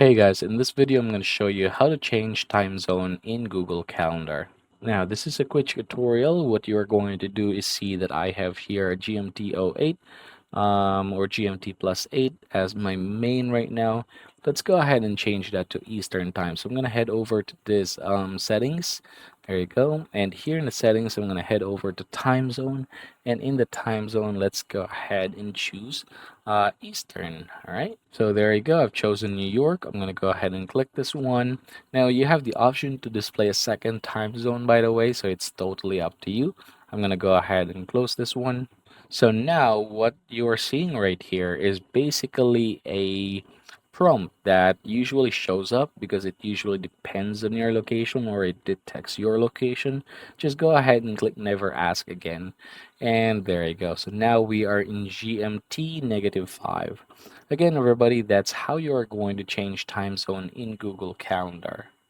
Hey guys, in this video I'm going to show you how to change time zone in Google Calendar. Now this is a quick tutorial. What you are going to do is see that I have here GMT 08 or GMT plus 8 as my main right now. Let's go ahead and change that to Eastern time. So I'm going to head over to this settings. There you go. And here in the settings, I'm going to head over to time zone. And in the time zone, let's go ahead and choose Eastern. All right. So there you go. I've chosen New York. I'm going to go ahead and click this one. Now you have the option to display a second time zone, by the way. So it's totally up to you. I'm going to go ahead and close this one. So now what you're seeing right here is basically a prompt that usually shows up because it usually depends on your location or it detects your location. Just go ahead and click never ask again. And there you go. So now we are in GMT -5. Again, everybody, that's how you are going to change time zone in Google Calendar.